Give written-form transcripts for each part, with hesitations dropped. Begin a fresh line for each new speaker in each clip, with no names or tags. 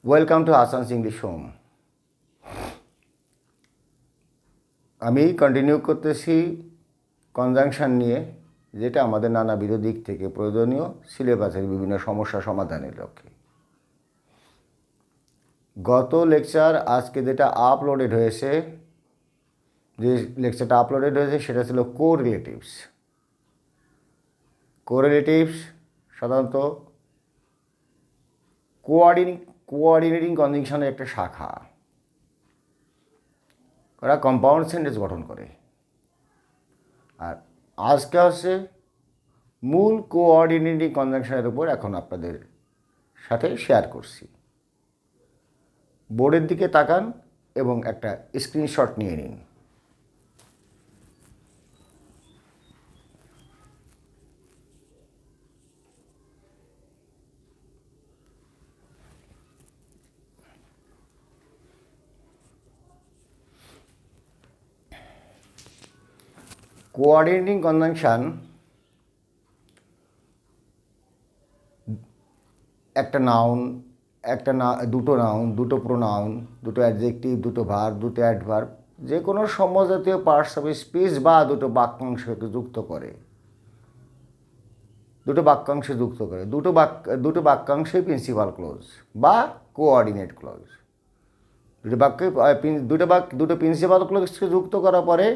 Welcome to Hasan's English home. আমি continue করতেছি conjunction নিয়ে, যেটা আমাদের নানাবিধ দিক থেকে প্রয়োজনীয় সিলেবাসের বিভিন্ন সমস্যা সমাধানের লক্ষ্যে। গত লেকচার আজকে যেটা আপলোডেড হয়েছে, যে লেকচারটা আপলোডেড হয়েছে সেটা ছিল কোরিলেটিভস। কোরিলেটিভস সাধারণত কোঅর্ডিনেটিং কনজাংশনের একটা শাখা। ওরা কম্পাউন্ড সেন্টেন্স গঠন করে। আর আজকে হচ্ছে মূল কোঅর্ডিনেটিং কনজাংশনের উপর এখন আপনাদের সাথে শেয়ার করছি। বোর্ডের দিকে তাকান এবং একটা স্ক্রিনশট নিয়ে নিন। কোঅর্ডিনেটিং কনজাংশন দুটো নাউন, দুটো প্রোনাউন, দুটো অ্যাডজেক্টিভ, দুটো ভার্ব, দুটো অ্যাডভার্ব, যে কোনো সমজাতীয় পার্টস অফ স্পিচ বা দুটো বাক্যাংশকে যুক্ত করে। দুটো বাক্যাংশই প্রিন্সিপাল ক্লোজ বা কোঅর্ডিনেট ক্লোজ। দুটো প্রিন্সিপাল ক্লোজকে যুক্ত করার পরে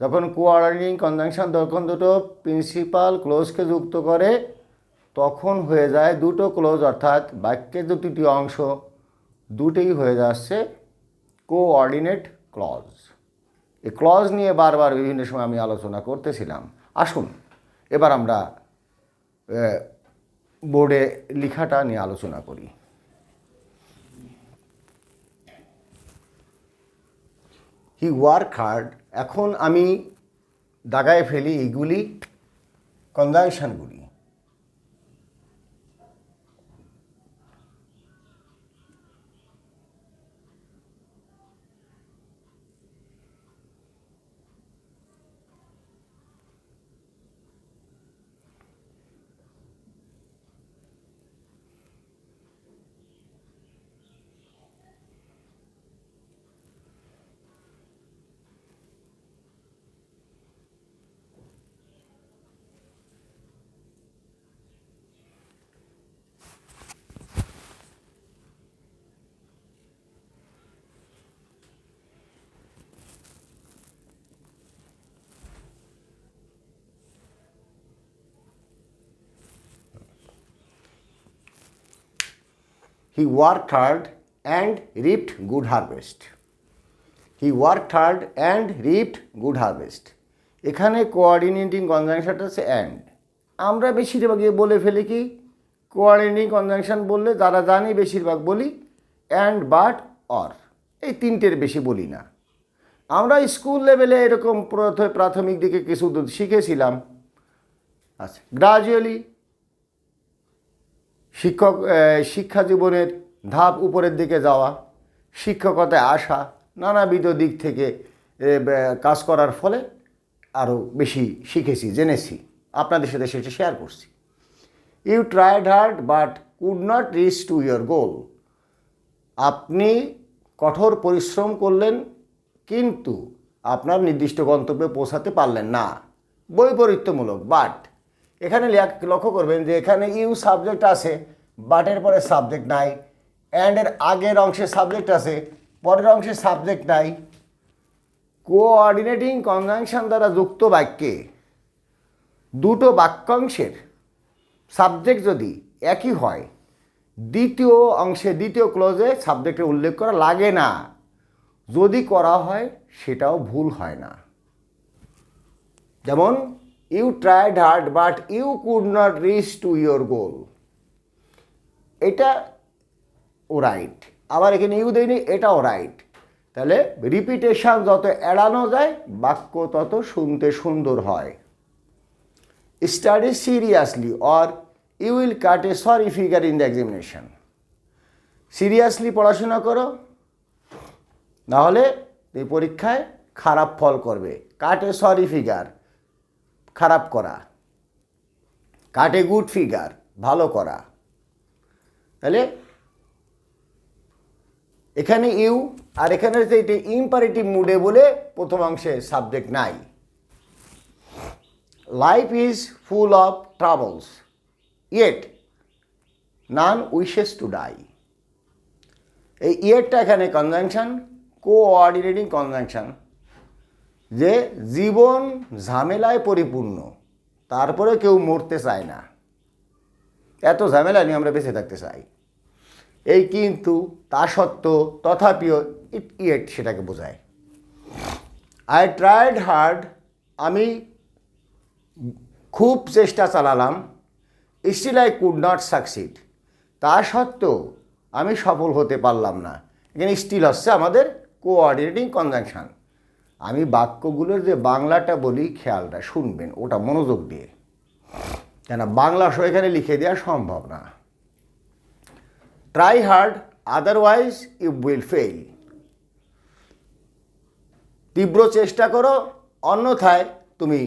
যখন কোঅর্ডিনেটিং কনজাংশন তখন দুটো প্রিন্সিপাল ক্লোজকে যুক্ত করে, তখন হয়ে যায় দুটো ক্লোজ, অর্থাৎ বাক্যের দুটি অংশ দুটোই হয়ে যাচ্ছে কোঅর্ডিনেট ক্লজ। এই ক্লজ নিয়ে বারবার বিভিন্ন সময় আমি আলোচনা করতেছিলাম। আসুন এবার আমরা বোর্ডে লেখাটা নিয়ে আলোচনা করি। He work hard. এখন আমি দাগায় ফেলি এইগুলি কনজাংশনগুলি। He worked hard and reaped good harvest. He worked hard and reaped good harvest. এখানে কোঅর্ডিনেটিং কনজাংশনটা হচ্ছে অ্যান্ড। আমরা বেশিরভাগই বলে ফেলি কি, কোঅর্ডিনেটিং কনজাংশন বললে যারা জানি বেশিরভাগ বলি অ্যান্ড, বাট, অর, এই তিনটের বেশি বলি না। আমরা স্কুল লেভেলে এরকম প্রাথমিক দিকে কিছু শিখেছিলাম। আচ্ছা, গ্রাজুয়ালি শিক্ষা জীবনের ধাপ উপরের দিকে যাওয়া, শিক্ষকতায় আসা, নানাবিধ দিক থেকে কাজ করার ফলে আরও বেশি শিখেছি, জেনেছি, আপনাদের সাথে সেটা শেয়ার করছি। You tried hard but could not reach to your goal. আপনি কঠোর পরিশ্রম করলেন কিন্তু আপনার নির্দিষ্ট গন্তব্যে পৌঁছাতে পারলেন না। বৈপরীত্যমূলক। বাট এখানে লক্ষ্য করবেন যে এখানে ইউ সাবজেক্ট আছে, বাটের পরে সাবজেক্ট নাই, অ্যান্ডের আগের অংশে সাবজেক্ট আছে, পরের অংশে সাবজেক্ট নাই। কোঅর্ডিনেটিং কনজাংশন দ্বারা যুক্ত বাক্যে দুটো বাক্যাংশের সাবজেক্ট যদি একই হয়, দ্বিতীয় অংশে দ্বিতীয় ক্লোজে সাবজেক্টের উল্লেখ করা লাগে না। যদি করা হয় সেটাও ভুল হয় না। যেমন you tried hard but you could not reach to your goal, এটা ও রাইট। আবার এখানে ইউ দেয়নি, এটাও রাইট। তাহলে রিপিটেশন যত এড়ানো যায় বাক্য তত শুনতে সুন্দর হয়। Study seriously or you will cut a sorry figure in the examination. Seriously পড়াশোনা করো, নাহলে এই পরীক্ষায় খারাপ ফল করবে। কাট এ সরি ফিগার, খারাপ করা। কাট এ গুড ফিগার, ভালো করা। তাহলে এখানে ইউ, আর এখানে হচ্ছে এটা ইম্পারেটিভ মুডে বলে প্রথম অংশে সাবজেক্ট নাই। Life is full of travels yet none wishes to die. এই ইয়েটটা এখানে কনজাংশন, কোঅর্ডিনেটিং কনজাংশন, যে জীবন ঝামেলায় পরিপূর্ণ, তারপরে কেউ মরতে চায় না, এত ঝামেলা নিয়ে আমরা বেঁচে থাকতে চাই। এই কিন্তু, তা সত্ত্বেও, তথাপিও, ইয়েট সেটাকে বোঝায়। আই ট্রাইড হার্ড, আমি খুব চেষ্টা চালালাম। Still I could not succeed, তা সত্ত্বেও আমি সফল হতে পারলাম না। এখানে স্টিল হচ্ছে আমাদের কোঅর্ডিনেটিং কনজাংশন। আমি বাক্যগুলোর যে বাংলাটা বলি খেয়ালটা শুনবেন, ওটা মনোযোগ দিয়ে, কেন বাংলা সহ এখানে লিখে দেওয়া সম্ভব না। Try hard otherwise you will fail, তীব্র চেষ্টা করো অন্যথায় তুমি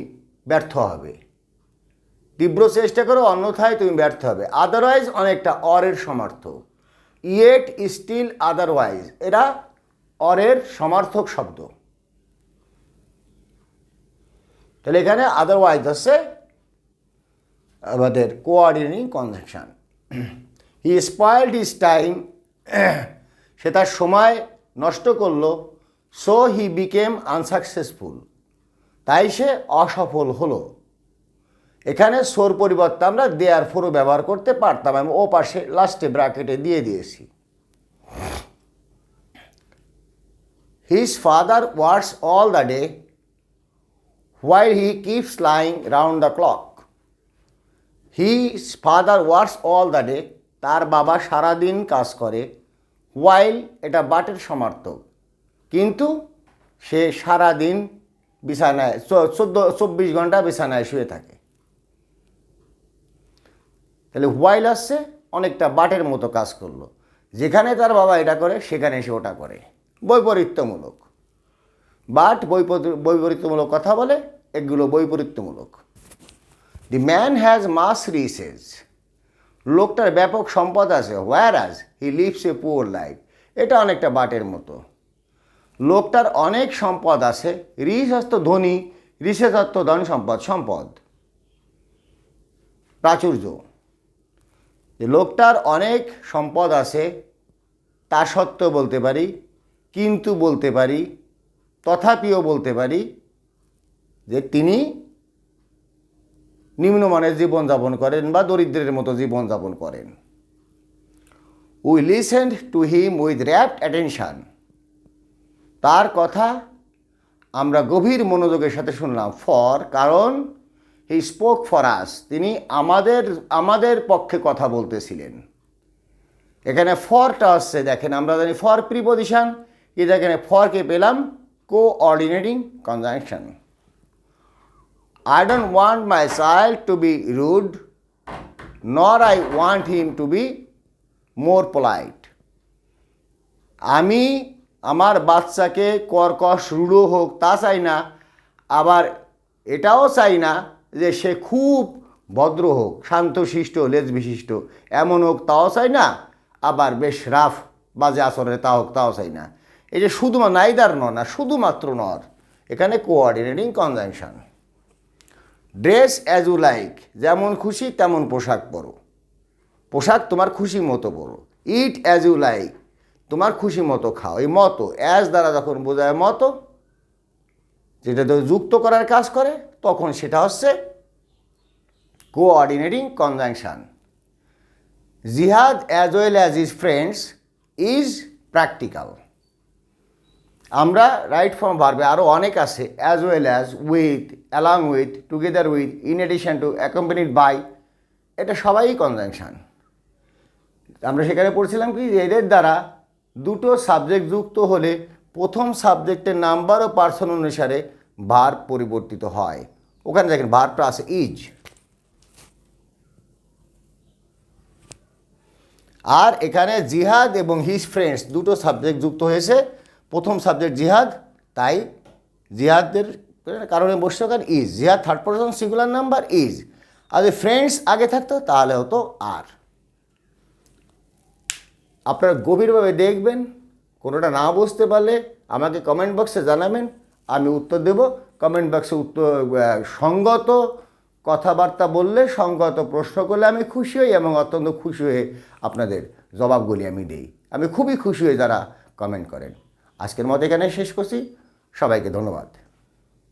ব্যর্থ হবে। তীব্র চেষ্টা করো অন্যথায় তুমি ব্যর্থ হবে। আদারওয়াইজ অনেকটা অরের সমার্থক, ইয়েট স্টিল আদারওয়াইজ এরা অরের সমার্থক শব্দ। তাহলে এখানে আদারওয়াইজ হচ্ছে আমাদের কোঅর্ডিনেটিং কনজাংশন। হি স্পয়েলড হিজ টাইম, সে তার সময় নষ্ট করলো। সো হি বিকেম আনসাকসেসফুল, তাই সে অসফল হলো। এখানে সোর পরিবর্তে আমরা দেয়ার ফোরও ব্যবহার করতে পারতাম, আমি ও পাশে লাস্টে ব্র্যাকেটে দিয়ে দিয়েছি। His father works all the day while he keeps lying round the clock. His father works all the day, তার বাবা সারাদিন কাজ করে। while এটা বাটের সমার্থক, কিন্তু সে সারাদিন বিছানায় 24 ঘন্টা বিছানায় শুয়ে থাকে। তাহলে while আসছে অনেকটা বাটের মতো কাজ করলো, যেখানে তার বাবা এটা করে সেখানে সে ওটা করে, বৈপরীত্যমূলক। বাট বৈপরীত্যমূলক কথা বলে, এগুলো বৈপরীত্যমূলক। The man has mass riches, লোকটার ব্যাপক সম্পদ আছে। Whereas he lives a poor life, এটা অনেকটা বাটের মতো। লোকটার অনেক সম্পদ আছে, রিচ অর্থ ধনী, রিচেস অর্থ ধন সম্পদ, সম্পদ, প্রাচুর্য। লোকটার অনেক সম্পদ আছে, তা সত্ত্বেও বলতে পারি, কিন্তু বলতে পারি, তথাপিও বলতে পারি যে তিনি নিম্নমানের জীবনযাপন করেন বা দরিদ্রের মতো জীবনযাপন করেন। We listened to him with rapt attention, তার কথা আমরা গভীর মনোযোগের সাথে শুনলাম। ফর, কারণ হি স্পোক ফর আস, তিনি আমাদের পক্ষে কথা বলতেছিলেন। এখানে ফরটা আসছে, দেখেন আমরা জানি ফর প্রিপোজিশন, কিন্তু এখানে ফরকে পেলাম coordinating conjunction. I don't want my child to be rude, nor I want him to be more polite. আমি আমার বাচ্চাকে কর্কশ রূঢ় হোক তা চাই না, আবার এটাও চাই না যে সে খুব ভদ্র হোক, শান্তশিষ্ট লেজ বিশিষ্ট এমন হোক তাও চাই না, আবার বেশ রাফ বাজে আচরণে তা হোক তাও চাই না। এই যে শুধুমাত্র নাইদার নর না, শুধুমাত্র নর, এখানে coordinating conjunction. Dress as you like, যেমন খুশি তেমন পোশাক পরো, পোশাক তোমার খুশি মতো পরো। ইট অ্যাজ ইউ লাইক, তোমার খুশি মতো খাও। এই মতো অ্যাজ দ্বারা যখন বোঝায় মতো, যেটা যুক্ত করার কাজ করে, তখন সেটা হচ্ছে coordinating conjunction. Jihad as well as his friends is practical. আমরা রাইট ফর্ম ভার্বে আরও অনেক আছে, as well as, with, along with, together with, in addition to, accompanied by, এটা সবাই কনজাংশন। আমরা সেখানে পড়ছিলাম কি, যে এদের দ্বারা দুটো সাবজেক্ট যুক্ত হলে প্রথম সাবজেক্টের নাম্বার ও পার্সন অনুসারে ভার্ব পরিবর্তিত হয়। ওখানে দেখেন ভার্বটা আছে ইজ। আর এখানে জিহাদ এবং হিজ ফ্রেন্ডস দুটো সাবজেক্ট যুক্ত হয়েছে, প্রথম সাবজেক্ট জিহাদ, তাই জিহাদের কারণে বসছে ওখানে ইজ। জিহাদ third person singular number, is. আর যদি ফ্রেন্ডস আগে থাকতো তাহলে হতো আর। আপনারা গভীরভাবে দেখবেন, কোনোটা না বুঝতে পারলে আমাকে কমেন্ট বক্সে জানাবেন, আমি উত্তর দেব। কমেন্ট বক্সে উত্তর সঙ্গত কথাবার্তা বললে, সঙ্গত প্রশ্ন করলে আমি খুশি হই এবং অত্যন্ত খুশি হয়ে আপনাদের জবাবগুলি আমি দিই। আমি খুবই খুশি হই যারা কমেন্ট করেন। আজকের মতো এখানে শেষ করছি। সবাইকে ধন্যবাদ।